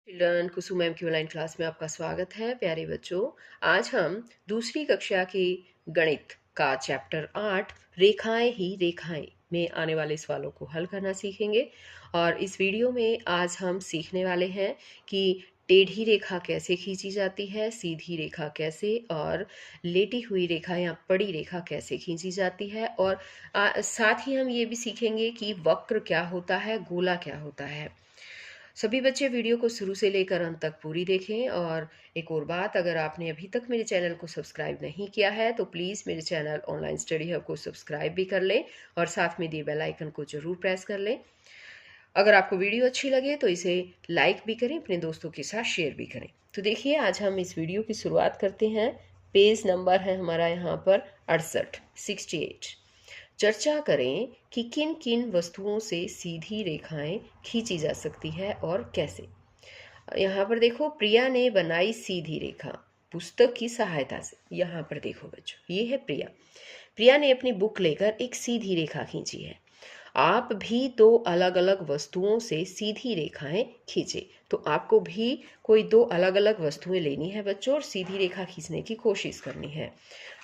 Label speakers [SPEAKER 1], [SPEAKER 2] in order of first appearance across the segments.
[SPEAKER 1] Children, कुसुम ma'am की online class में आपका स्वागत है। प्यारे बच्चों, आज हम दूसरी कक्षा की गणित का चैप्टर 8 रेखाएं ही रेखाएं में आने वाले सवालों को हल करना सीखेंगे। और इस वीडियो में आज हम सीखने वाले हैं कि टेढ़ी रेखा कैसे खींची जाती है, सीधी रेखा कैसे, और लेटी हुई रेखा या पड़ी रेखा कैसे खींची जाती है। और साथ ही हम ये भी सीखेंगे कि वक्र क्या होता है, गोला क्या होता है। सभी बच्चे वीडियो को शुरू से लेकर अंत तक पूरी देखें। और एक और बात, अगर आपने अभी तक मेरे चैनल को सब्सक्राइब नहीं किया है तो प्लीज़ मेरे चैनल ऑनलाइन स्टडी हब को सब्सक्राइब भी कर लें और साथ में दिए बेल आइकन को ज़रूर प्रेस कर लें। अगर आपको वीडियो अच्छी लगे तो इसे लाइक भी करें, अपने दोस्तों के साथ शेयर भी करें। तो देखिए, आज हम इस वीडियो की शुरुआत करते हैं। पेज नंबर है हमारा यहाँ पर 68। चर्चा करें कि किन किन वस्तुओं से सीधी रेखाएं खींची जा सकती है और कैसे। यहाँ पर देखो, प्रिया ने बनाई सीधी रेखा पुस्तक की सहायता से। यहाँ पर देखो बच्चों, ये है प्रिया। प्रिया ने अपनी बुक लेकर एक सीधी रेखा खींची है। आप भी दो अलग अलग वस्तुओं से सीधी रेखाएं खींचे। तो आपको भी कोई दो अलग अलग वस्तुएं लेनी है बच्चों और सीधी रेखा खींचने की कोशिश करनी है।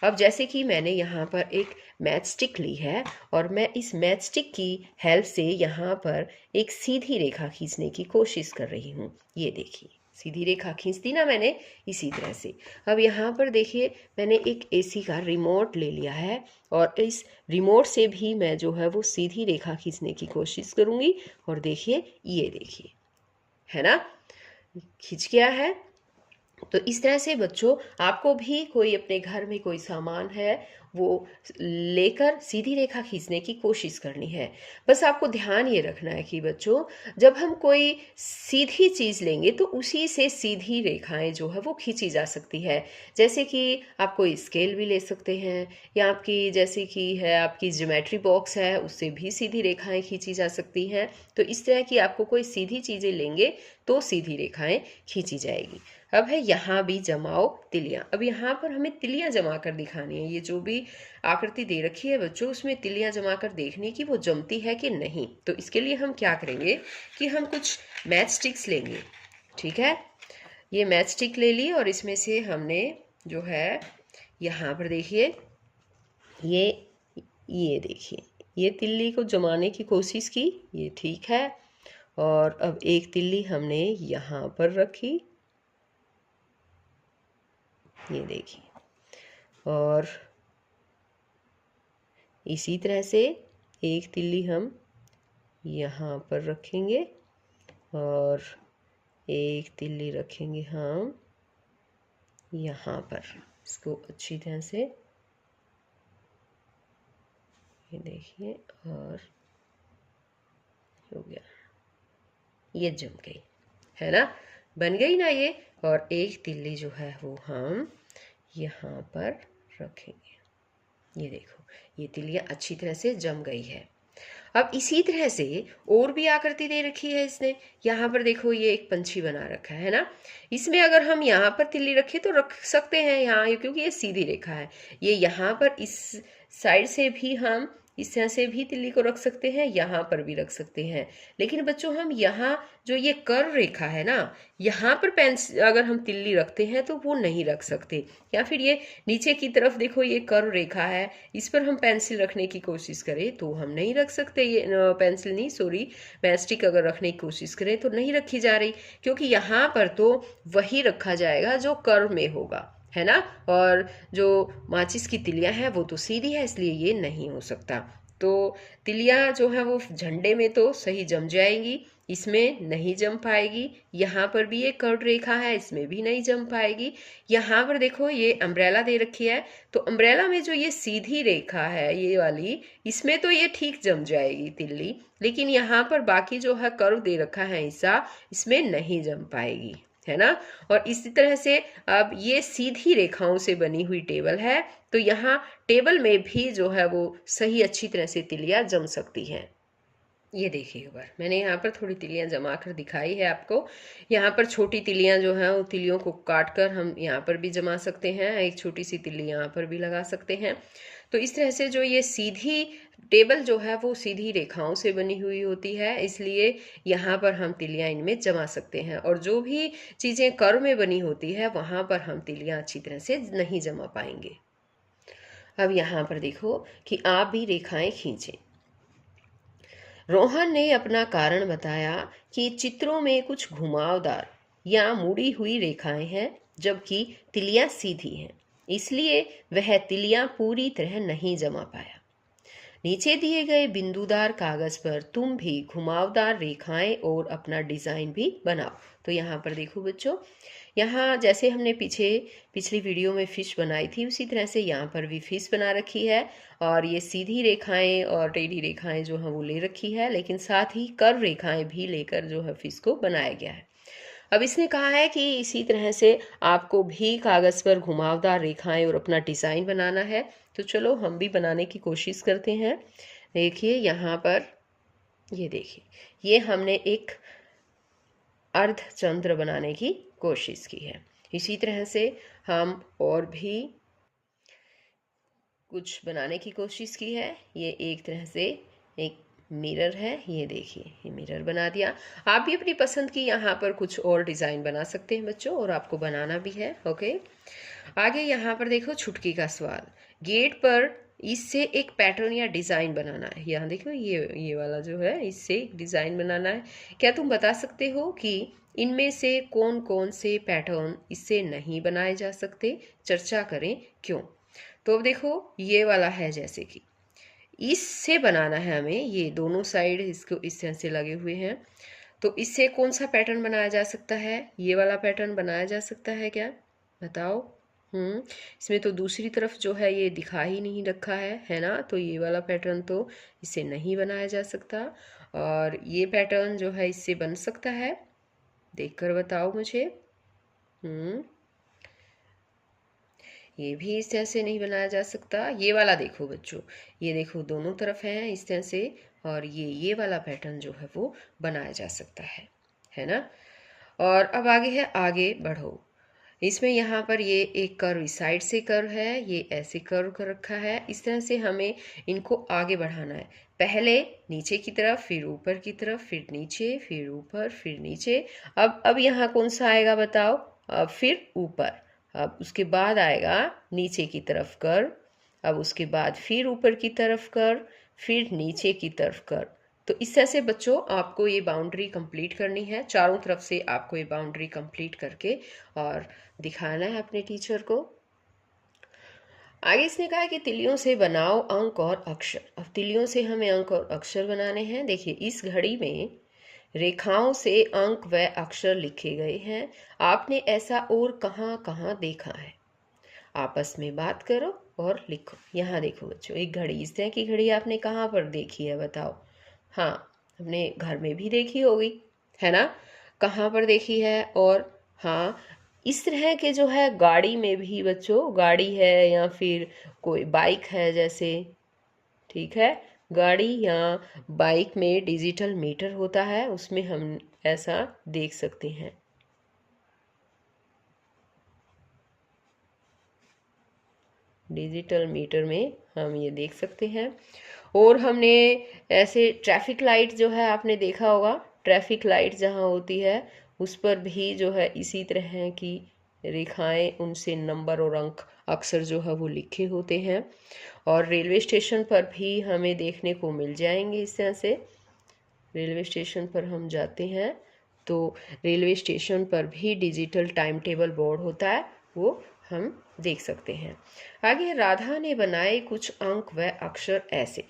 [SPEAKER 1] अब जैसे कि मैंने यहाँ पर एक मैच स्टिक ली है और मैं इस मैच स्टिक की हेल्प से यहाँ पर एक सीधी रेखा खींचने की कोशिश कर रही हूँ। ये देखिए, सीधी रेखा खींच दी ना मैंने, इसी तरह से। अब यहाँ पर देखिए, मैंने एक एसी का रिमोट ले लिया है और इस रिमोट से भी मैं जो है वो सीधी रेखा खींचने की कोशिश करूँगी। और देखिए, ये देखिए, है ना, खींच गया है। तो इस तरह से बच्चों, आपको भी कोई अपने घर में कोई सामान है वो लेकर सीधी रेखा खींचने की कोशिश करनी है। बस आपको ध्यान ये रखना है कि बच्चों, जब हम कोई सीधी चीज़ लेंगे तो उसी से सीधी रेखाएं जो है वो खींची जा सकती है। जैसे कि आप कोई स्केल भी ले सकते हैं, या आपकी जैसे कि है आपकी ज्योमेट्री बॉक्स है, उससे भी सीधी रेखाएं खींची जा सकती हैं। तो इस तरह की आपको कोई सीधी चीज़ें लेंगे तो सीधी रेखाएं खींची जाएगी। अब है यहाँ भी जमाओ तिलियां। अब यहाँ पर हमें तिलियां जमा कर दिखानी है। ये जो भी आकृति दे रखी है बच्चों, उसमें तिलियां जमा कर देखनी कि वो जमती है कि नहीं। तो इसके लिए हम क्या करेंगे कि हम कुछ मैच स्टिक्स लेंगे। ठीक है, ये मैच स्टिक ले ली और इसमें से हमने जो है यहाँ पर देखिए, ये देखिए, ये तिल्ली को जमाने की कोशिश की, ये ठीक है। और अब एक तिल्ली हमने यहाँ पर रखी, ये देखिए, और इसी तरह से एक तिल्ली हम यहाँ पर रखेंगे और एक तिल्ली रखेंगे हम यहाँ पर। इसको अच्छी तरह से, ये देखिए, और हो गया, ये जम गई, है ना, बन गई ना ये। और एक तिल्ली जो है वो हम यहाँ पर रखेंगे। ये देखो, ये तिल्लियाँ अच्छी तरह से जम गई है। अब इसी तरह से और भी आकृति दे रखी है इसने। यहाँ पर देखो, ये एक पंछी बना रखा है ना, इसमें अगर हम यहाँ पर तिल्ली रखें तो रख सकते हैं यहाँ, क्योंकि ये सीधी रेखा है। ये यहाँ पर इस साइड से भी हम इस तरह से भी तिल्ली को रख सकते हैं, यहाँ पर भी रख सकते हैं। लेकिन बच्चों, हम यहाँ जो ये कर्व रेखा है ना, यहाँ पर पेंसिल अगर हम तिल्ली रखते हैं तो वो नहीं रख सकते। या फिर ये नीचे की तरफ देखो, ये कर्व रेखा है, इस पर हम पेंसिल रखने की कोशिश करें तो हम नहीं रख सकते। ये पेंसिल नहीं, सॉरी, मैस्टिक अगर रखने की कोशिश करें तो नहीं रखी जा रही, क्योंकि यहाँ पर तो वही रखा जाएगा जो कर्व में होगा, है ना। और जो माचिस की तिलियां हैं वो तो सीधी है, इसलिए ये नहीं हो सकता। तो तिलियां जो है वो झंडे में तो सही जम जाएंगी, इसमें नहीं जम पाएगी। यहाँ पर भी एक कर्व रेखा है, इसमें भी नहीं जम पाएगी। यहाँ पर देखो, ये अम्ब्रेला दे रखी है, तो अम्ब्रेला में जो ये सीधी रेखा है ये वाली, इसमें तो ये ठीक जम जाएगी तिल्ली। लेकिन यहाँ पर बाकी जो है कर्व दे रखा है हिस्सा, इसमें नहीं जम पाएगी, है ना। और इसी तरह से अब ये सीधी रेखाओं से बनी हुई टेबल है, तो यहाँ टेबल में भी जो है वो सही अच्छी तरह से तिलियां जम सकती हैं। ये देखिए एक बार मैंने यहाँ पर थोड़ी तिलियाँ जमा कर दिखाई है आपको। यहाँ पर छोटी तिलियाँ जो हैं वो तिलियों को काट कर हम यहाँ पर भी जमा सकते हैं, एक छोटी सी तिल्ली यहाँ पर भी लगा सकते हैं। तो इस तरह से जो ये सीधी टेबल जो है वो सीधी रेखाओं से बनी हुई होती है, इसलिए यहाँ पर हम तिलियाँ इनमें जमा सकते हैं। और जो भी चीज़ें कर्व में बनी होती है वहाँ पर हम तिलियाँ अच्छी तरह से नहीं जमा पाएंगे। अब यहाँ पर देखो कि आप भी रेखाएं खींचें। रोहन ने अपना कारण बताया कि चित्रों में कुछ घुमावदार या मुड़ी हुई रेखाएं हैं, जबकि तिलियां सीधी हैं, इसलिए वह तिलियां पूरी तरह नहीं जमा पाया। नीचे दिए गए बिंदुदार कागज पर तुम भी घुमावदार रेखाएं और अपना डिजाइन भी बनाओ। तो यहाँ पर देखो बच्चों, यहाँ जैसे हमने पिछली वीडियो में फिश बनाई थी उसी तरह से यहाँ पर भी फिश बना रखी है। और ये सीधी रेखाएं और टेढ़ी रेखाएं जो है वो ले रखी है, लेकिन साथ ही कर्व रेखाएं भी लेकर जो है फिश को बनाया गया है। अब इसने कहा है कि इसी तरह से आपको भी कागज़ पर घुमावदार रेखाएं और अपना डिज़ाइन बनाना है। तो चलो हम भी बनाने की कोशिश करते हैं। देखिए यहाँ पर, ये देखिए, ये हमने एक अर्धचंद्र बनाने की कोशिश की है। इसी तरह से हम और भी कुछ बनाने की कोशिश की है। ये एक तरह से एक मिरर है, ये देखिए ये मिरर बना दिया। आप भी अपनी पसंद की यहाँ पर कुछ और डिज़ाइन बना सकते हैं बच्चों, और आपको बनाना भी है। ओके, आगे यहाँ पर देखो छुटकी का सवाल। गेट पर इससे एक पैटर्न या डिज़ाइन बनाना है। यहाँ देखो ये वाला जो है, इससे एक डिज़ाइन बनाना है। क्या तुम बता सकते हो कि इनमें से कौन कौन से पैटर्न इससे नहीं बनाए जा सकते? चर्चा करें क्यों। तो अब देखो ये वाला है, जैसे कि इससे बनाना है हमें, ये दोनों साइड इसको इस तरह से लगे हुए हैं। तो इससे कौन सा पैटर्न बनाया जा सकता है? ये वाला पैटर्न बनाया जा सकता है क्या? बताओ। इसमें तो दूसरी तरफ जो है ये दिखा ही नहीं रखा है ना, तो ये वाला पैटर्न तो इससे नहीं बनाया जा सकता। और ये पैटर्न जो है इससे बन सकता है, देखकर बताओ मुझे। ये भी इस तरह से नहीं बनाया जा सकता। ये वाला देखो बच्चों, ये देखो दोनों तरफ हैं इस तरह से, और ये वाला पैटर्न जो है वो बनाया जा सकता है ना। और अब आगे है, आगे बढ़ो। इसमें यहाँ पर ये एक कर्व इस साइड से कर्व है, ये ऐसे कर्व कर रखा है। इस तरह से हमें इनको आगे बढ़ाना है। पहले नीचे की तरफ, फिर ऊपर की तरफ, फिर नीचे, फिर ऊपर, फिर नीचे। अब यहाँ कौन सा आएगा बताओ? अब फिर ऊपर, अब उसके बाद आएगा नीचे की तरफ कर्व, अब उसके बाद फिर ऊपर की तरफ कर्व, फिर नीचे की तरफ कर्व। तो इस तरह से बच्चों आपको ये बाउंड्री कंप्लीट करनी है। चारों तरफ से आपको ये बाउंड्री कंप्लीट करके और दिखाना है अपने टीचर को। आगे इसने कहा कि तिलियों से बनाओ अंक और अक्षर। अब तिलियों से हमें अंक और अक्षर बनाने हैं। देखिए इस घड़ी में रेखाओं से अंक व अक्षर लिखे गए हैं। आपने ऐसा और कहाँ कहाँ देखा है? आपस में बात करो और लिखो। यहाँ देखो बच्चों, एक घड़ी, इस तरह की घड़ी आपने कहाँ पर देखी है बताओ? हाँ, अपने घर में भी देखी होगी, है ना? कहाँ पर देखी है? और हाँ, इस तरह के जो है गाड़ी में भी बच्चों, गाड़ी है या फिर कोई बाइक है जैसे, ठीक है, गाड़ी या बाइक में डिजिटल मीटर होता है, उसमें हम ऐसा देख सकते हैं। डिजिटल मीटर में हम ये देख सकते हैं। और हमने ऐसे ट्रैफिक लाइट जो है आपने देखा होगा, ट्रैफिक लाइट जहाँ होती है उस पर भी जो है इसी तरह की रेखाएं, उनसे नंबर और अंक अक्सर जो है वो लिखे होते हैं। और रेलवे स्टेशन पर भी हमें देखने को मिल जाएंगे इस तरह से। रेलवे स्टेशन पर हम जाते हैं तो रेलवे स्टेशन पर भी डिजिटल टाइम टेबल बोर्ड होता है, वो हम देख सकते हैं। आगे राधा ने बनाए कुछ अंक व अक्षर ऐसे।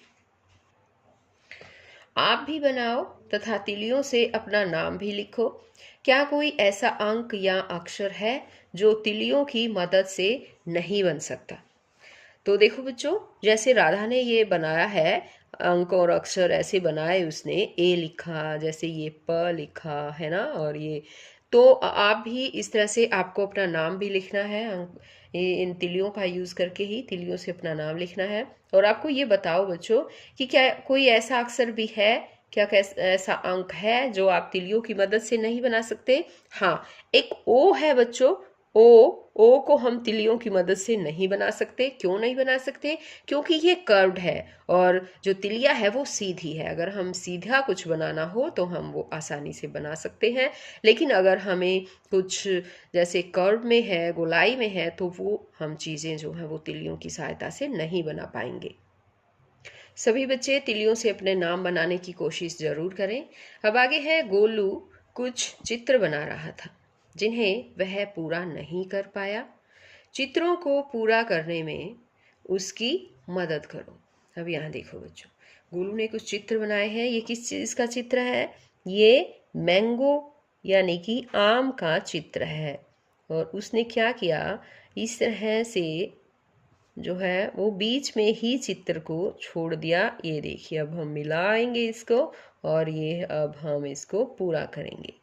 [SPEAKER 1] आप भी बनाओ तथा तिलियों से अपना नाम भी लिखो। क्या कोई ऐसा अंक या अक्षर है जो तिलियों की मदद से नहीं बन सकता? तो देखो बच्चों, जैसे राधा ने ये बनाया है, अंक और अक्षर ऐसे बनाए उसने, ए लिखा, जैसे ये प लिखा है ना, और ये तो आप भी इस तरह से आपको अपना नाम भी लिखना है। इन तिलियों का यूज़ करके ही तिलियों से अपना नाम लिखना है। और आपको ये बताओ बच्चों कि क्या कोई ऐसा अक्षर भी है क्या ऐसा अंक है जो आप तिलियों की मदद से नहीं बना सकते? हाँ, एक ओ है बच्चों। ओ को हम तिलियों की मदद से नहीं बना सकते। क्यों नहीं बना सकते? क्योंकि ये कर्व्ड है और जो तिलिया है वो सीधी है। अगर हम सीधा कुछ बनाना हो तो हम वो आसानी से बना सकते हैं, लेकिन अगर हमें कुछ जैसे कर्व में है, गोलाई में है, तो वो हम चीज़ें जो हैं वो तिलियों की सहायता से नहीं बना पाएंगे। सभी बच्चे तिलियों से अपने नाम बनाने की कोशिश जरूर करें। अब आगे है, गोलू कुछ चित्र बना रहा था जिन्हें वह पूरा नहीं कर पाया। चित्रों को पूरा करने में उसकी मदद करो। अब यहाँ देखो बच्चों, गोलू ने कुछ चित्र बनाए हैं। ये किस चीज़ का चित्र है? ये मैंगो यानी कि आम का चित्र है। और उसने क्या किया, इस तरह से जो है वो बीच में ही चित्र को छोड़ दिया। ये देखिए, अब हम मिलाएंगे इसको और ये अब हम इसको पूरा करेंगे।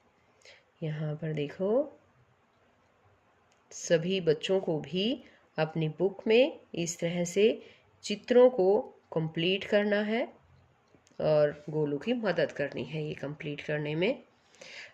[SPEAKER 1] यहाँ पर देखो, सभी बच्चों को भी अपनी बुक में इस तरह से चित्रों को कंप्लीट करना है और गोलू की मदद करनी है ये कंप्लीट करने में।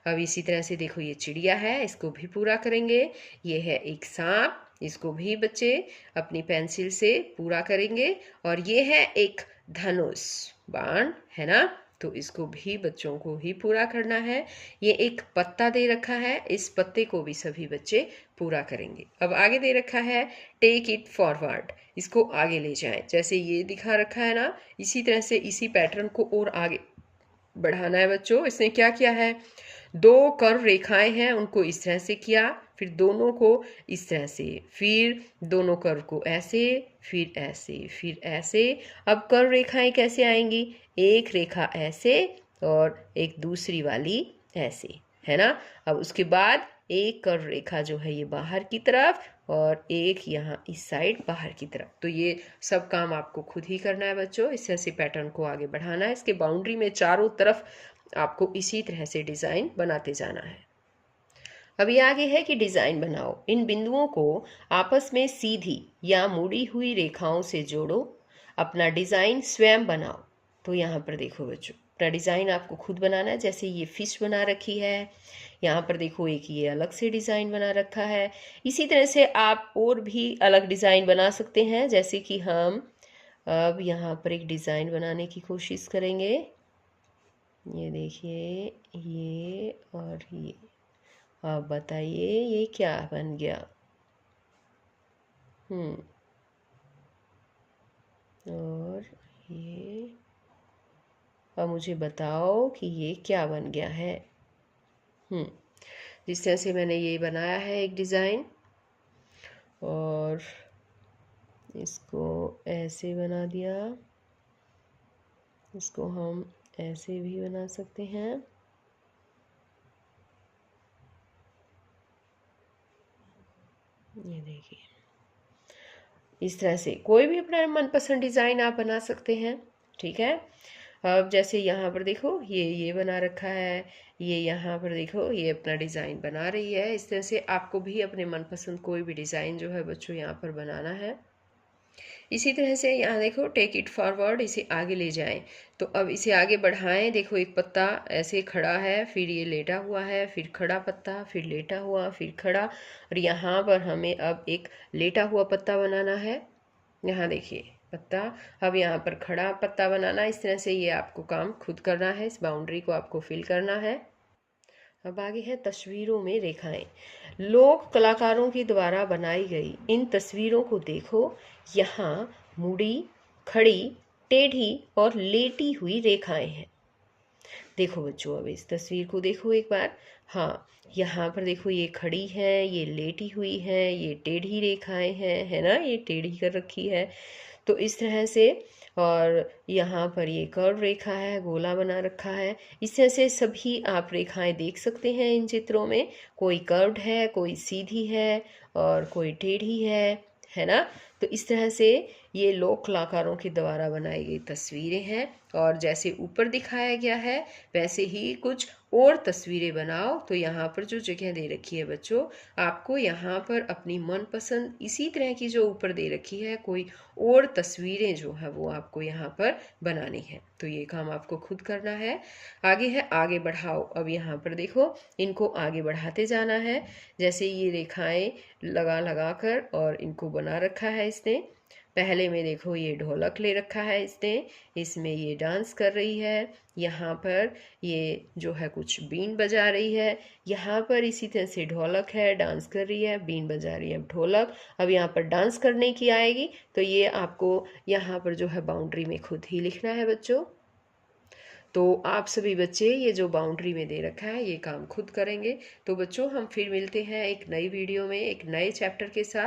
[SPEAKER 1] अब इसी तरह से देखो, ये चिड़िया है, इसको भी पूरा करेंगे। ये है एक सांप, इसको भी बच्चे अपनी पेंसिल से पूरा करेंगे। और ये है एक धनुष, बाण है ना, तो इसको भी बच्चों को ही पूरा करना है। ये एक पत्ता दे रखा है, इस पत्ते को भी सभी बच्चे पूरा करेंगे। अब आगे दे रखा है, टेक इट फॉरवर्ड, इसको आगे ले जाएं। जैसे ये दिखा रखा है ना, इसी तरह से इसी पैटर्न को और आगे बढ़ाना है बच्चों। इसने क्या किया है, दो कर्व रेखाएं हैं, उनको इस तरह से किया, फिर दोनों को इस तरह से, फिर दोनों कर्व को ऐसे, फिर ऐसे, फिर ऐसे। अब कर्व रेखाएं कैसे आएंगी? एक रेखा ऐसे और एक दूसरी वाली ऐसे, है ना। अब उसके बाद एक कर्व रेखा जो है ये बाहर की तरफ और एक यहाँ इस साइड बाहर की तरफ। तो ये सब काम आपको खुद ही करना है बच्चों। इस तरह से पैटर्न को आगे बढ़ाना है। इसके बाउंड्री में चारों तरफ आपको इसी तरह से डिज़ाइन बनाते जाना है। अभी आगे है कि डिज़ाइन बनाओ। इन बिंदुओं को आपस में सीधी या मुड़ी हुई रेखाओं से जोड़ो। अपना डिज़ाइन स्वयं बनाओ। तो यहाँ पर देखो बच्चों, अपना डिज़ाइन आपको खुद बनाना है। जैसे ये फिश बना रखी है, यहाँ पर देखो एक ये अलग से डिज़ाइन बना रखा है। इसी तरह से आप और भी अलग डिज़ाइन बना सकते हैं। जैसे कि हम अब यहाँ पर एक डिज़ाइन बनाने की कोशिश करेंगे। ये देखिए, ये और ये। आप बताइए ये क्या बन गया? और ये, अब मुझे बताओ कि ये क्या बन गया है। जिस तरह से मैंने ये बनाया है एक डिज़ाइन, और इसको ऐसे बना दिया, इसको हम ऐसे भी बना सकते हैं। ये देखिए, इस तरह से कोई भी अपना मनपसंद डिज़ाइन आप बना सकते हैं। ठीक है। अब जैसे यहाँ पर देखो, ये बना रखा है, ये यहाँ पर देखो ये अपना डिज़ाइन बना रही है। इस तरह से आपको भी अपने मनपसंद कोई भी डिज़ाइन जो है बच्चों यहाँ पर बनाना है। इसी तरह से यहाँ देखो, टेक इट फॉरवर्ड, इसे आगे ले जाएं। तो अब इसे आगे बढ़ाएं। देखो, एक पत्ता ऐसे खड़ा है, फिर ये लेटा हुआ है, फिर खड़ा पत्ता, फिर लेटा हुआ, फिर खड़ा, और यहाँ पर हमें अब एक लेटा हुआ पत्ता बनाना है। यहाँ देखिए पत्ता, अब यहाँ पर खड़ा पत्ता बनाना। इस तरह से ये आपको काम खुद करना है, इस बाउंड्री को आपको फिल करना है। अब आगे है तस्वीरों में रेखाएं। लोक कलाकारों के द्वारा बनाई गई इन तस्वीरों को देखो। यहाँ मुड़ी, खड़ी, टेढ़ी और लेटी हुई रेखाएं हैं। देखो बच्चों, अब इस तस्वीर को देखो एक बार। हाँ, यहाँ पर देखो ये खड़ी है, ये लेटी हुई है, ये टेढ़ी रेखाएं हैं, है ना, ये टेढ़ी कर रखी है। तो इस तरह से, और यहाँ पर ये कर्व रेखा है, गोला बना रखा है। इस तरह से सभी आप रेखाएं देख सकते हैं इन चित्रों में। कोई कर्व्ड है, कोई सीधी है और कोई टेढ़ी है ना। तो इस तरह से ये लोक कलाकारों के द्वारा बनाई गई तस्वीरें हैं और जैसे ऊपर दिखाया गया है वैसे ही कुछ और तस्वीरें बनाओ। तो यहाँ पर जो जगह दे रखी है बच्चों, आपको यहाँ पर अपनी मनपसंद इसी तरह की जो ऊपर दे रखी है कोई और तस्वीरें जो है वो आपको यहाँ पर बनानी है। तो ये काम आपको खुद करना है। आगे है आगे बढ़ाओ। अब यहाँ पर देखो इनको आगे बढ़ाते जाना है। जैसे ये रेखाएं लगा लगा कर और इनको बना रखा है इसने। पहले में देखो ये ढोलक ले रखा है इसने, इसमें ये डांस कर रही है। यहाँ पर ये जो है कुछ बीन बजा रही है। यहाँ पर इसी तरह से ढोलक है, डांस कर रही है, बीन बजा रही है, ढोलक। अब यहाँ पर डांस करने की आएगी तो ये आपको यहाँ पर जो है बाउंड्री में खुद ही लिखना है बच्चों। तो आप सभी बच्चे ये जो बाउंड्री में दे रखा है ये काम खुद करेंगे। तो बच्चों हम फिर मिलते हैं एक नई वीडियो में एक नए चैप्टर के साथ।